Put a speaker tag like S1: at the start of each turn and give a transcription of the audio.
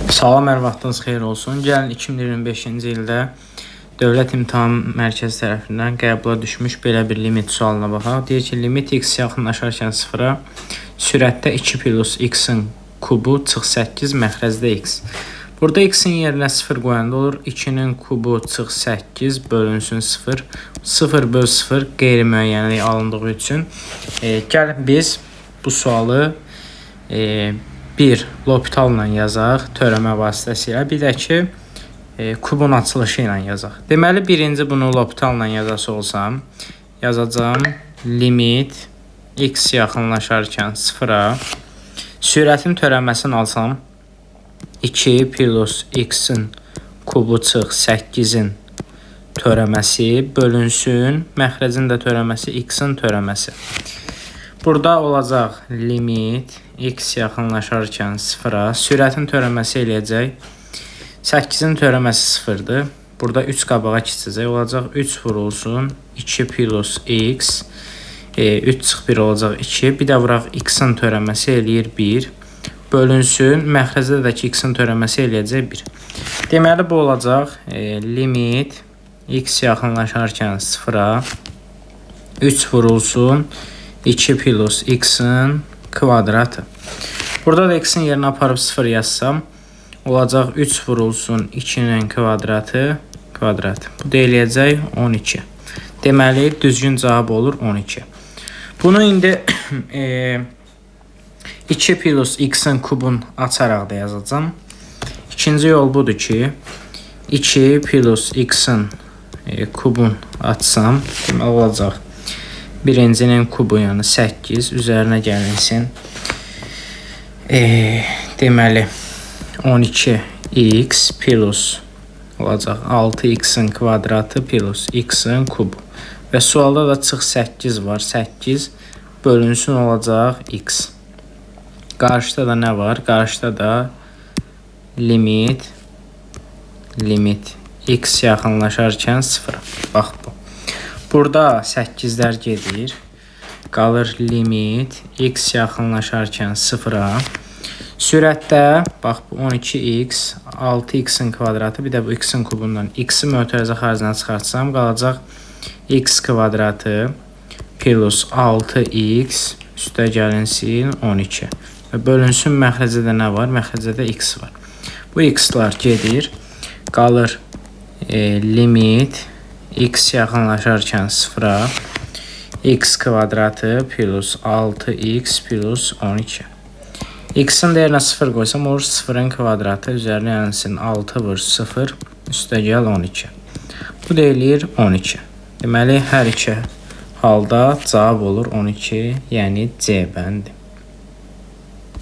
S1: Salam, hər vaxtınız xeyir olsun. Gəlin 2025-ci ildə Dövlət İmtahan Mərkəzi tərəfindən qəbula düşmüş belə bir limit sualına baxaq. Deyir ki, limit x yaxınlaşarkən sıfıra sürətdə 2 plus x-in kubu çıx 8 məxrəcdə x. Burada x-in yerinə 0 qoyanda olur 2-nin kubu çıx 8 bölünsün 0. 0 böl 0 qeyri-müəyyənlik alındığı üçün gəlin biz bu sualı bir L'Hopital yazaq, törəmə vasitəsilə, bir də ki, kubun açılışı ilə yazaq. Deməli, birinci bunu L'Hopital yazası olsam, yazacağım limit x yaxınlaşarkən sıfıra, sürətin törəməsini alsam, 2 plus x-in kubu çıx 8-in törəməsi bölünsün, məxrəcin də törəməsi x-in törəməsi. Burada olacaq limit x yaxınlaşarkən sıfıra, sürətin törəməsi eləyəcək. 8-in törəməsi sıfırdır. Burada 3 qabağa keçəcək. Olacaq 3 vurulsun 2 plus x. 3 çıx 1 olacaq 2. Bir də vuraq x-in törəməsi eləyir 1. Bölünsün. Məxrəcdə də ki x-in törəməsi eləyəcək 1. Deməli bu olacaq limit x yaxınlaşarkən sıfıra 3 vurulsun 2 plus x-in kvadratı. Burada da x-in yerinə aparıb 0 yazsam, olacaq 3 vurulsun 2-nin kvadratı. Bu da eləyəcək 12. Deməli, düzgün cavab olur 12. Bunu indi 2 plus x-in kubun açaraq da yazacağım. İkinci yol budur ki, 2 plus x-in kubun açsam, deməli olacaq. Birincinin kubu yəni 8 üzərinə gəlinsin. Deməli 12x plus olacaq 6x-in kvadratı plus x-in kubu. Və sualda da çıx 8 var. 8 bölünsün olacaq x. Qarşıda da nə var? Qarşıda da limit x yaxınlaşarkən sıfıra. Bax bu. Burada 8'lər gedir. Qalır limit x yaxınlaşarkən sıfıra. Sürətdə, bax bu 12x, 6x-in kvadratı, bir də bu x-in kubundan x-i mötərizə xaricdən çıxartsam, qalacaq x kvadratı plus 6x üstə gəlinsin 12. Və bölünsün məxrəcədə nə var? Məxrəcədə x var. Bu x-lar gedir. Qalır limit x yaxınlaşarkən sıfıra x kvadratı plus 6x plus 12. X-in dəyərinə 0 qoysam olur 0-ın kvadratı üzərinə gəlsin 6 vur 0 üstə gəl 12. Bu da eləyir 12. Deməli hər iki halda cavab olur 12, yəni C bəndi.